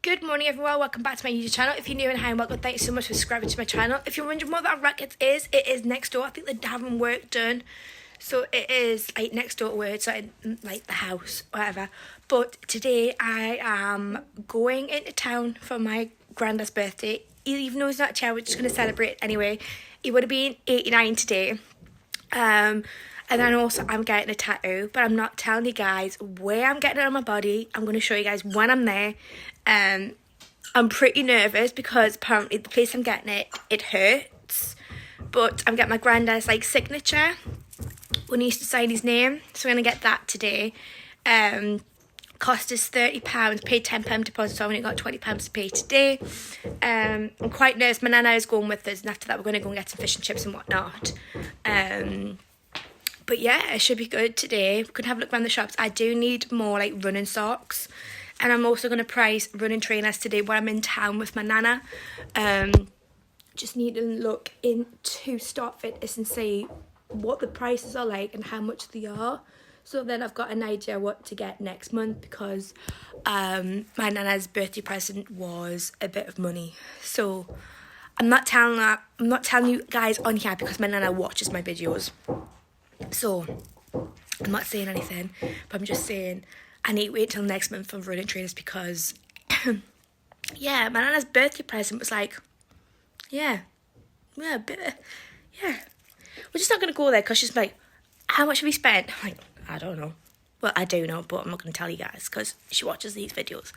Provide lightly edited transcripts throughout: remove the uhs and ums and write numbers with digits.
Good morning everyone, welcome back to my YouTube channel. If you're new and hi and welcome, thanks so much for subscribing to my channel. If you're wondering what that record is, it is next door. I think they're having work done. So it is like next door to where it's like the house, whatever. But today I am going into town for my granddad's birthday. Even though he's not here, we're just going to celebrate anyway. He would have been 89 today. And then also I'm getting a tattoo, but I'm not telling you guys where I'm getting it on my body. I'm going to show you guys when I'm there. I'm pretty nervous because apparently the place I'm getting it hurts. But I'm getting my granddad's like signature when he used to sign his name. So I'm going to get that today. Cost us £30, paid £10 deposit, so I only got £20 to pay today. I'm quite nervous. My nana is going with us, and after that we're going to go and get some fish and chips and whatnot. But yeah, it should be good today. We could have a look around the shops. I do need more like running socks. And I'm also going to price running trainers today when I'm in town with my nana. Just need to look into Start Fitness and see what the prices are like and how much they are. So then I've got an idea what to get next month, because my nana's birthday present was a bit of money. So I'm not telling you guys on here because my nana watches my videos. So I'm not saying anything, but I'm just saying I need to wait till next month for running trainers because yeah, my nana's birthday present was like, yeah. We're just not going to go there because she's like, how much have we spent? I'm like, I don't know. Well, I do know, but I'm not going to tell you guys because she watches these videos.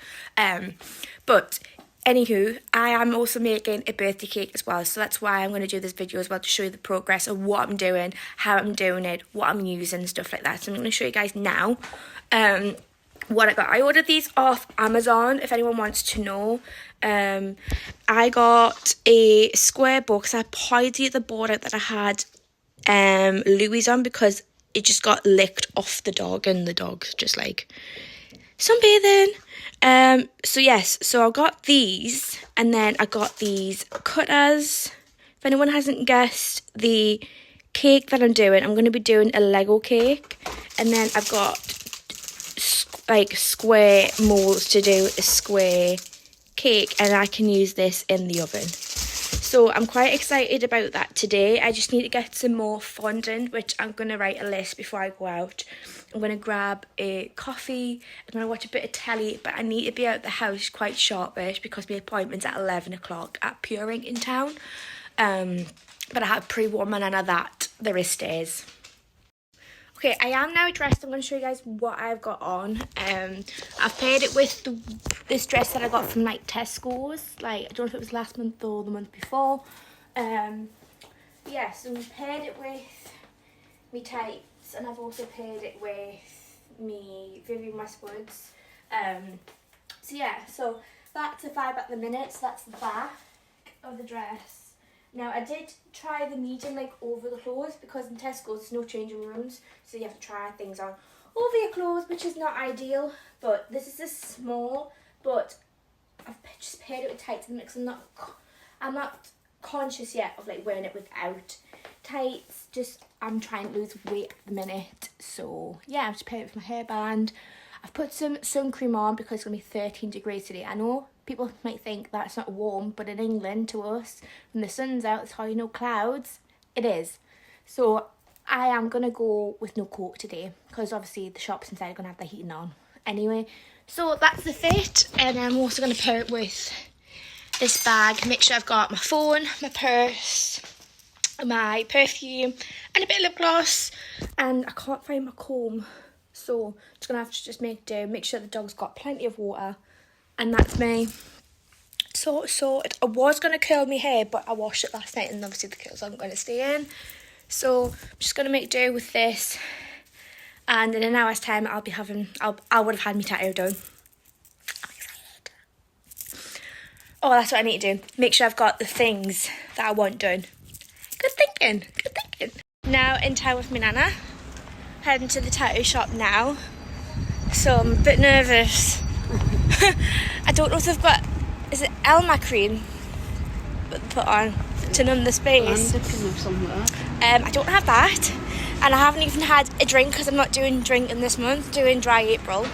But anywho, I am also making a birthday cake as well. So that's why I'm going to do this video as well, to show you the progress of what I'm doing, how I'm doing it, what I'm using and stuff like that. So I'm going to show you guys now what I got. I ordered these off Amazon, if anyone wants to know. I got a square box. I pointed the board out that I had Louis on because it just got licked off the dog and the dog's just like sunbathing. So yes, so I got these, and then I got these cutters. If anyone hasn't guessed, the cake that I'm doing, I'm going to be doing a Lego cake, and then I've got like square molds to do a square cake, and I can use this in the oven. So I'm quite excited about that today. I just need to get some more fondant, which I'm going to write a list before I go out. I'm going to grab a coffee. I'm going to watch a bit of telly, but I need to be out the house quite sharpish because my appointment's at 11 o'clock at PureInk in town. But I have pre-warned my nana that there is stairs. Okay, I am now dressed. I'm going to show you guys what I've got on. I've paired it with this dress that I got from like Tesco's. Like, I don't know if it was last month or the month before. Yeah, so I've paired it with me tights, and I've also paired it with me Vivian Westwood's. So yeah, so that's a vibe at the minute. So that's the back of the dress. Now, I did try the medium like over the clothes because in Tesco's there's no changing rooms, so you have to try things on over your clothes, which is not ideal. But this is a small, but I've just paired it with tights because I'm not conscious yet of like wearing it without tights. Just I'm trying to lose weight at the minute, so yeah, I've just paired it with my hairband. I've put some sun cream on because it's going to be 13 degrees today. I know people might think that's not warm, but in England, to us, when the sun's out, it's hardly no clouds. It is. So I am going to go with no coat today because obviously the shops inside are going to have the heating on. Anyway, so that's the fit. And I'm also going to pair it with this bag. Make sure I've got my phone, my purse, my perfume, and a bit of lip gloss. And I can't find my comb. So I'm just going to have to just make do, make sure the dog's got plenty of water. And that's me. So I was going to curl my hair, but I washed it last night and obviously the curls aren't going to stay in. So I'm just going to make do with this. And in an hour's time I would have had my tattoo done. I'm excited. Oh, that's what I need to do. Make sure I've got the things that I want done. Good thinking. Now in town with my nana. Heading to the tattoo shop now, so I'm a bit nervous. I don't know if they've got, is it Elma cream put on to numb the space? I don't have that, and I haven't even had a drink because I'm not doing drinking this month, doing dry April.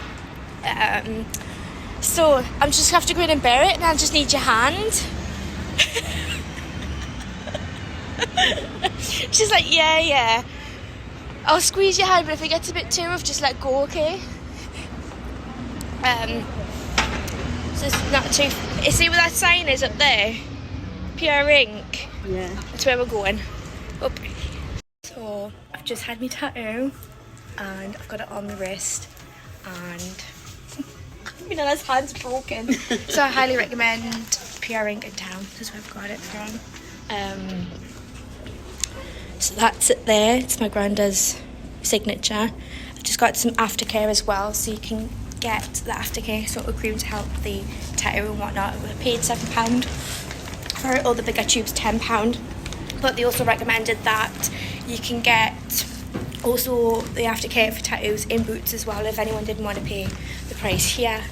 So I'm just have to go in and bear it, and I'll just need your hand. She's like, yeah. I'll squeeze your hand, but if it gets a bit too rough, just let go, okay? So it's not too. You see where that sign is up there? PureInk. Yeah. That's where we're going. Up. So I've just had my tattoo, and I've got it on my wrist, and my nana's hand's broken. So I highly recommend PureInk in town. That's where I've got it from. So that's it there. It's my granddad's signature. I just got some aftercare as well, so you can get the aftercare sort of cream to help the tattoo and whatnot. I paid £7 for it, or the bigger tube's £10. But they also recommended that you can get also the aftercare for tattoos in Boots as well. If anyone didn't want to pay the price here,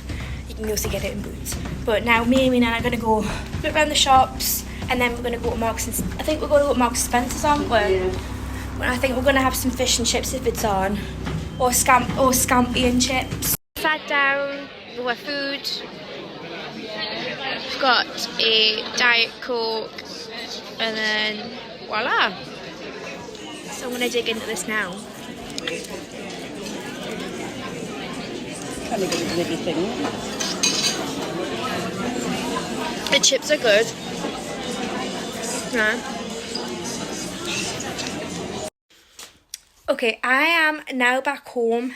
you can also get it in Boots. But now me and my nan are going to go look around the shops, and then we're going to go to Marks and I think we're going to go to Marks and Spencer's, aren't we? Yeah. Well, I think we're going to have some fish and chips if it's on, or scampi and chips. Sat down with our food. We've got a Diet Coke, and then voila. So I'm going to dig into this now. Trying to get rid of everything. The chips are good. Yeah. Okay, I am now back home.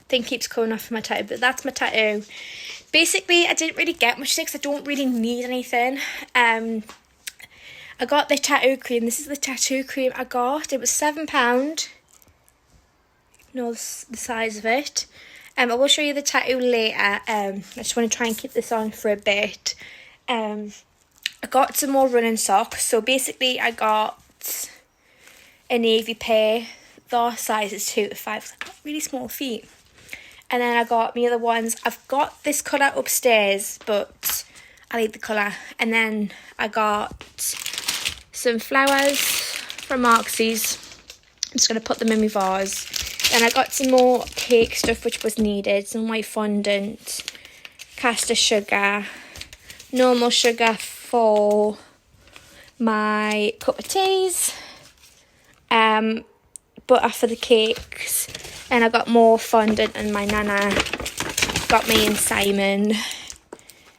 Thing keeps coming off my tattoo, but that's my tattoo. Basically, I didn't really get much because I don't really need anything. I got the tattoo cream. This is the tattoo cream I got. It was £7. You know the size of it. I will show you the tattoo later. I just want to try and keep this on for a bit. I got some more running socks. So basically, I got a navy pair. Their size is 2 to 5. I've got really small feet. And then I got my other ones. I've got this colour upstairs, but I like the colour. And then I got some flowers from Marksy's. I'm just going to put them in my vase. Then I got some more cake stuff which was needed. Some white fondant, caster sugar, normal sugar for my cup of teas, butter for the cakes. And I got more fondant, and my nana got me and Simon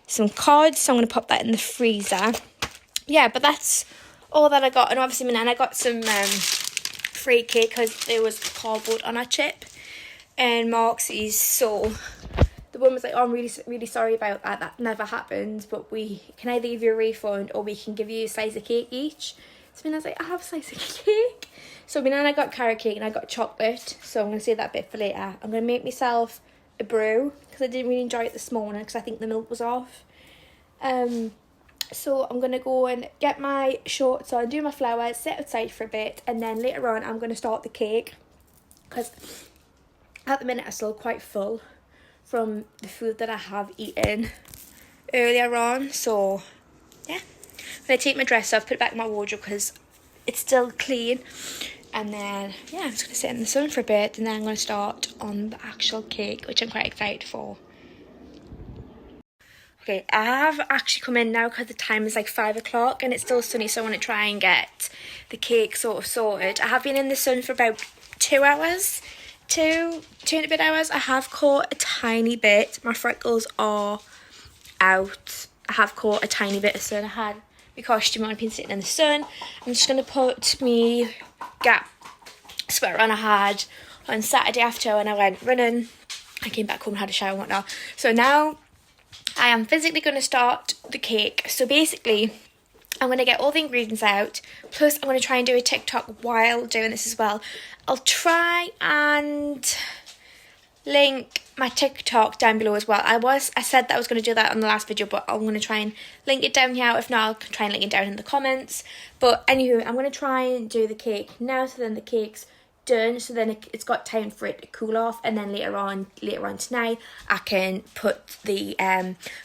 some cod, so I'm going to pop that in the freezer. Yeah, but that's all that I got. And obviously my nana got some free cake because there was cardboard on our chip and Marksy's. So the woman was like, oh, I'm really sorry about that. That never happened, but we can either give you a refund or we can give you a slice of cake each. So I was like, I have a slice of cake. So my nana got carrot cake and I got chocolate. So I'm going to save that bit for later. I'm going to make myself a brew because I didn't really enjoy it this morning because I think the milk was off. So I'm going to go and get my shorts on, do my flowers, sit outside for a bit, and then later on I'm going to start the cake because at the minute I'm still quite full from the food that I have eaten earlier on. So yeah, I'm going to take my dress off, put it back in my wardrobe because it's still clean, and then yeah, I'm just going to sit in the sun for a bit, and then I'm going to start on the actual cake, which I'm quite excited for. Okay, I have actually come in now because the time is like 5 o'clock and it's still sunny, so I want to try and get the cake sort of sorted. I have been in the sun for about 2 hours, two and a bit hours. I have caught a tiny bit. My freckles are out. I have caught a tiny bit of sun. I had my costume on, I've been sitting in the sun. I'm just going to put me Gap sweater on I had on Saturday after when I went running. I came back home and had a shower and whatnot. So now I am physically going to start the cake. So basically, I'm going to get all the ingredients out. Plus, I'm going to try and do a TikTok while doing this as well. I'll try and link my TikTok down below as well. I said that I was going to do that on the last video, but I'm going to try and link it down here. If not, I'll try and link it down in the comments. But anywho, I'm going to try and do the cake now, so then the cake's done, so then it's got time for it to cool off, and then later on tonight I can put the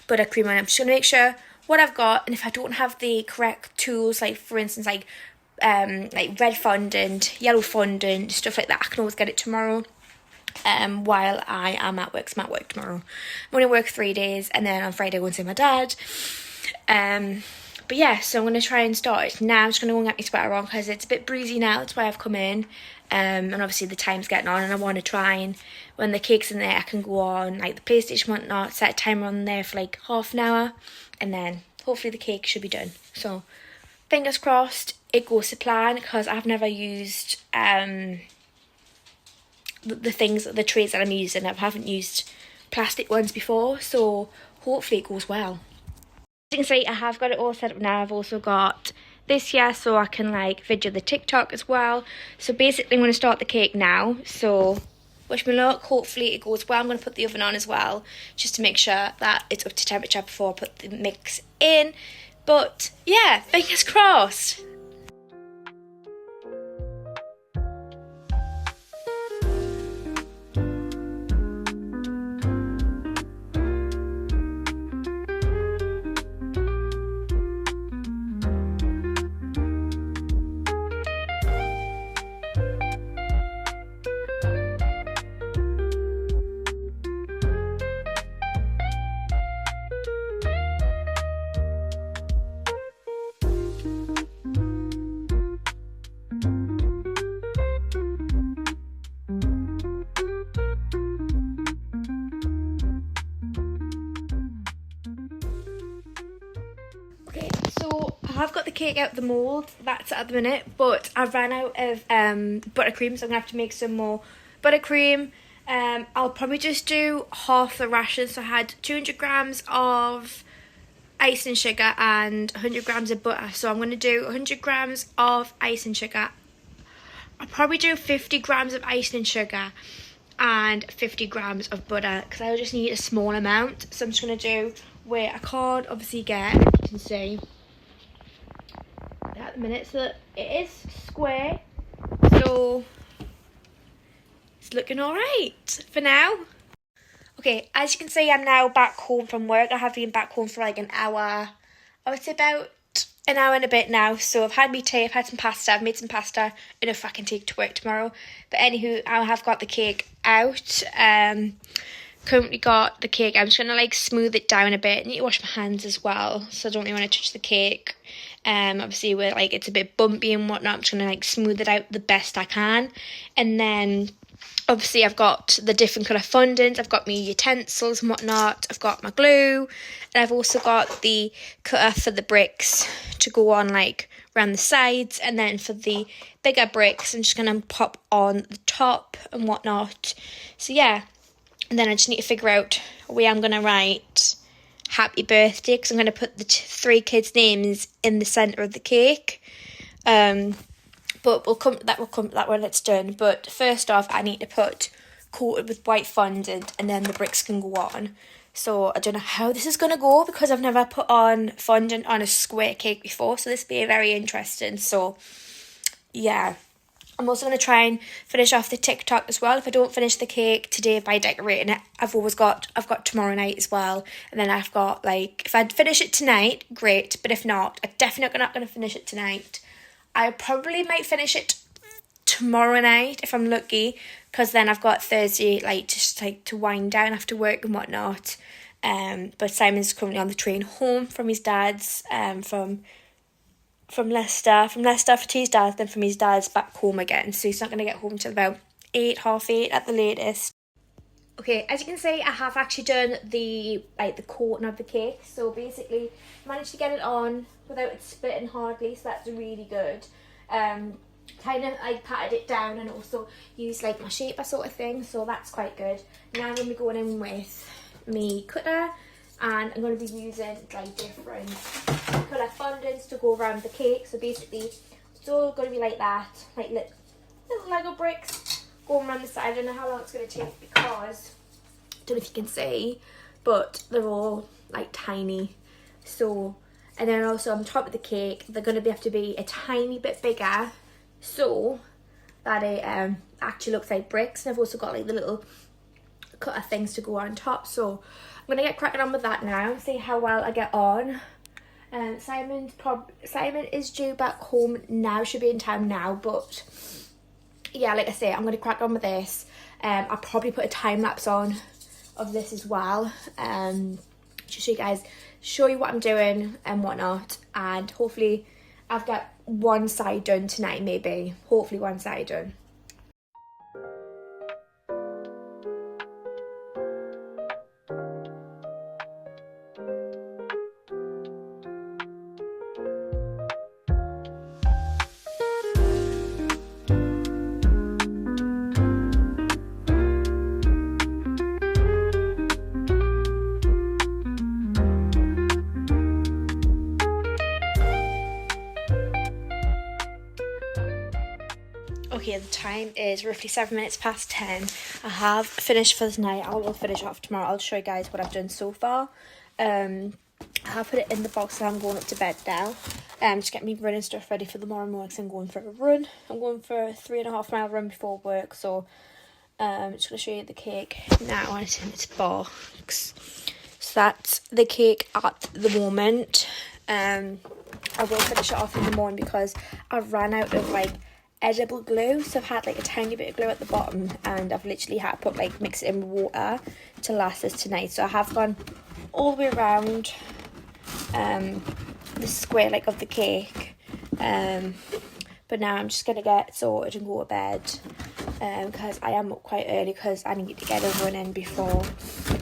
buttercream on. I'm just gonna make sure what I've got, and if I don't have the correct tools, like for instance like red fondant, yellow fondant, stuff like that, I can always get it tomorrow. while I am at work. 'Cause I'm at work tomorrow. I'm going to work 3 days, and then on Friday I'm going to see my dad. But yeah, so I'm going to try and start it now. I'm just going to go and get my sweater on because it's a bit breezy now. That's why I've come in. And obviously the time's getting on, and I want to try and, when the cake's in there, I can go on like the PlayStation whatnot, set a timer on there for like half an hour, and then hopefully the cake should be done. So fingers crossed it goes to plan, because I've never used the trays that I'm using. I haven't used plastic ones before, so hopefully it goes well. As you can see, I have got it all set up now. I've also got this here so I can like video the TikTok as well. So basically I'm going to start the cake now. So wish me luck. Hopefully it goes well. I'm going to put the oven on as well, just to make sure that it's up to temperature before I put the mix in. But yeah, fingers crossed. So I've got the cake out the mould, that's at the minute, but I ran out of buttercream, so I'm going to have to make some more buttercream. I'll probably just do half the ration, so I had 200 grams of icing sugar and 100 grams of butter. So I'm going to do 100 grams of icing sugar. I'll probably do 50 grams of icing sugar and 50 grams of butter, because I just need a small amount. So I'm just going to do where I can't obviously get, you can see at the minute, so that it is square, so it's looking all right for now. Okay, as you can see, I'm now back home from work. I have been back home for like an hour, I would say about an hour and a bit now. So I've had my tea, I've had some pasta, I've made some pasta enough I can take to work tomorrow. But anywho, I have got the cake out. Currently got the cake. I'm just gonna like smooth it down a bit. I need to wash my hands as well, so I don't really want to touch the cake. Obviously where like it's a bit bumpy and whatnot, I'm just gonna like smooth it out the best I can. And then obviously I've got the different colour fondant, I've got my utensils and whatnot, I've got my glue, and I've also got the cutter for the bricks to go on like around the sides. And then for the bigger bricks, I'm just gonna pop on the top and whatnot. So yeah. And then I just need to figure out where I'm going to write happy birthday, because I'm going to put the 3 kids' names in the centre of the cake. But we'll come to that when it's done. But first off, I need to put coated with white fondant, and then the bricks can go on. So I don't know how this is going to go, because I've never put on fondant on a square cake before. So this will be very interesting. So yeah. I'm also going to try and finish off the TikTok as well. If I don't finish the cake today by decorating it, I've got tomorrow night as well. And then I've got like, if I finish it tonight, great. But if not, I'm definitely not going to finish it tonight. I probably might finish it tomorrow night if I'm lucky, because then I've got Thursday like just like to wind down after work and whatnot. But Simon's currently on the train home from his dad's from Leicester for his dad, then from his dad's back home again. So he's not going to get home till about 8, half 8 at the latest. Okay, as you can see, I have actually done the coating of the cake. So basically, managed to get it on without it splitting hardly. So that's really good. Kind of like patted it down and also used like my shaper sort of thing. So that's quite good. Now I'm going to be going in with me cutter. And I'm going to be using like different colour fondants to go around the cake. So basically, it's all going to be like that, like little Lego bricks going around the side. I don't know how long it's going to take, because I don't know if you can see, but they're all like tiny. So, and then also on top of the cake, they're going to have to be a tiny bit bigger, so that it actually looks like bricks. And I've also got like the little cutter things to go on top. So I'm going to get cracking on with that now and see how well I get on. Simon is due back home now, should be in town now, but yeah, like I say, I'm going to crack on with this. I'll probably put a time lapse on of this as well, just show you what I'm doing and whatnot, and hopefully I've got one side done tonight, maybe, hopefully one side done. Okay, the time is roughly 7 minutes past 10. I have finished for the night. I will finish off tomorrow. I'll show you guys what I've done so far. I have put it in the box and I'm going up to bed now. Just get me running stuff ready for the morning because I'm going for a run. I'm going for a 3.5 mile run before work. So I'm just going to show you the cake now, and it's in its box. So that's the cake at the moment. I will finish it off in the morning because I've ran out of like edible glue, so I've had like a tiny bit of glue at the bottom, and I've literally had to put like mix it in with water to last this tonight. So I have gone all the way around the square like of the cake, but now I'm just gonna get sorted and go to bed because I am up quite early because I need to get a run in before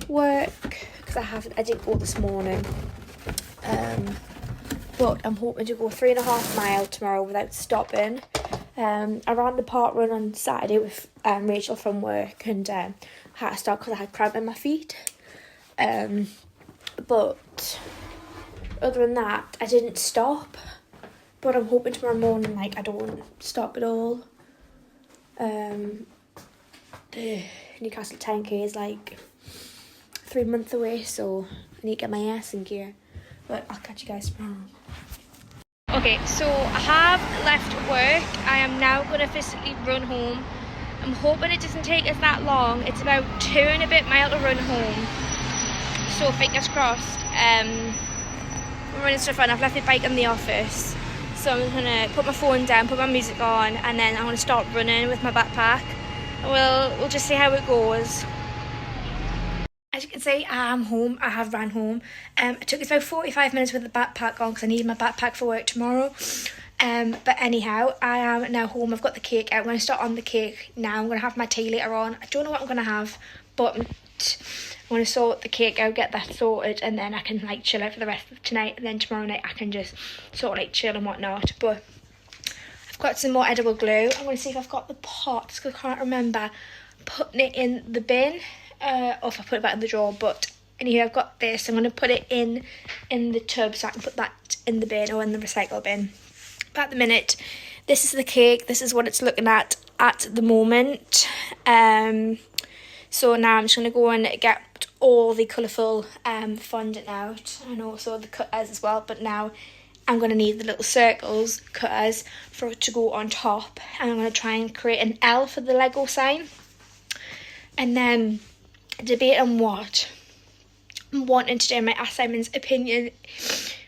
work because I didn't go this morning, but I'm hoping to go 3.5 miles tomorrow without stopping. I ran the park run on Saturday with Rachel from work, and I had to stop because I had cramp in my feet. But other than that, I didn't stop. But I'm hoping tomorrow morning, like, I don't stop at all. The Newcastle 10k is like 3 months away, so I need to get my ass in gear. But I'll catch you guys tomorrow. Okay, so I have left work. I am now going to physically run home. I'm hoping it doesn't take us that long. It's about 2 and a bit miles to run home. So fingers crossed. I'm running stuff on. I've left my bike in the office. So I'm going to put my phone down, put my music on, and then I'm going to start running with my backpack. And we'll just see how it goes. As you can see, I am home. I have ran home. It took us about 45 minutes with the backpack on because I need my backpack for work tomorrow. But anyhow, I am now home. I've got the cake out. I'm going to start on the cake now. I'm going to have my tea later on. I don't know what I'm going to have, but I'm going to sort the cake out, get that sorted, and then I can like chill out for the rest of tonight. And then tomorrow night I can just sort of like chill and whatnot. But I've got some more edible glue. I'm going to see if I've got the pot because I can't remember putting it in the bin. Or if I put it back in the drawer, but anyway, I've got this. I'm going to put it in the tub so I can put that in the bin or in the recycle bin. But at the minute, this is the cake. This is what it's looking at the moment. So now I'm just going to go and get all the colourful fondant out and also the cutters as well. But now I'm going to need the little circles cutters for it to go on top. And I'm going to try and create an L for the Lego sign. And then debate on what I'm wanting to do in my assignment's opinion,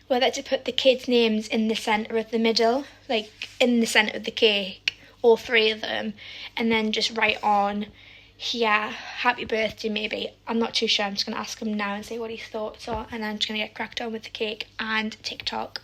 whether to put the kids' names in the centre of the middle, like in the centre of the cake, all 3 of them, and then just write on here, happy birthday maybe. I'm not too sure. I'm just going to ask him now and see what his thoughts are, and then I'm just going to get cracked on with the cake and TikTok.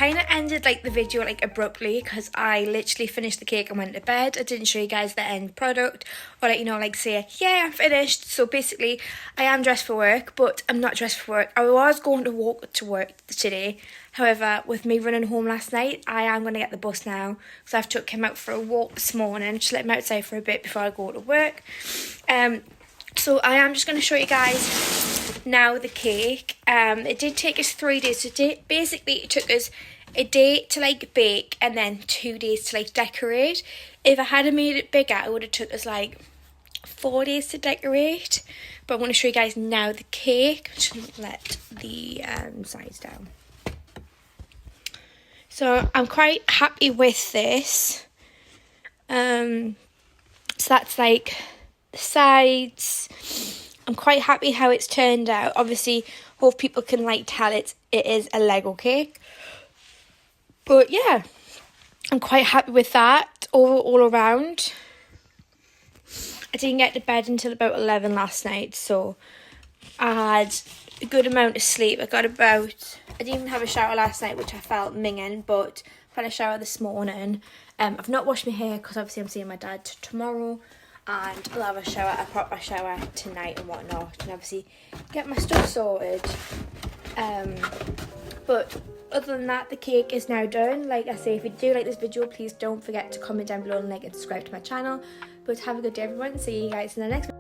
kind of ended like the video like abruptly because I literally finished the cake and went to bed. I didn't show you guys the end product or like, you know, like say, yeah, I'm finished. So basically I am dressed for work, but I'm not dressed for work. I was going to walk to work today. However, with me running home last night, I am going to get the bus now. So I've took him out for a walk this morning, just let him outside for a bit before I go to work. So I am just going to show you guys now the cake. It did take us 3 days. So basically it took us a day to like bake and then 2 days to like decorate. If I had made it bigger, it would have took us like 4 days to decorate. But I want to show you guys now the cake. Just let the sides down. So I'm quite happy with this. So that's like the sides. I'm quite happy how it's turned out. Obviously, hope people can like tell it is a Lego cake. But yeah, I'm quite happy with that all around. I didn't get to bed until about 11 last night, so I had a good amount of sleep. I didn't even have a shower last night, which I felt minging, but I had a shower this morning. I've not washed my hair because obviously I'm seeing my dad tomorrow, and I'll have a proper shower tonight and whatnot, and obviously get my stuff sorted. But other than that, the cake is now done. Like I say, if you do like this video, please don't forget to comment down below and like and subscribe to my channel. But have a good day everyone, see you guys in the next one.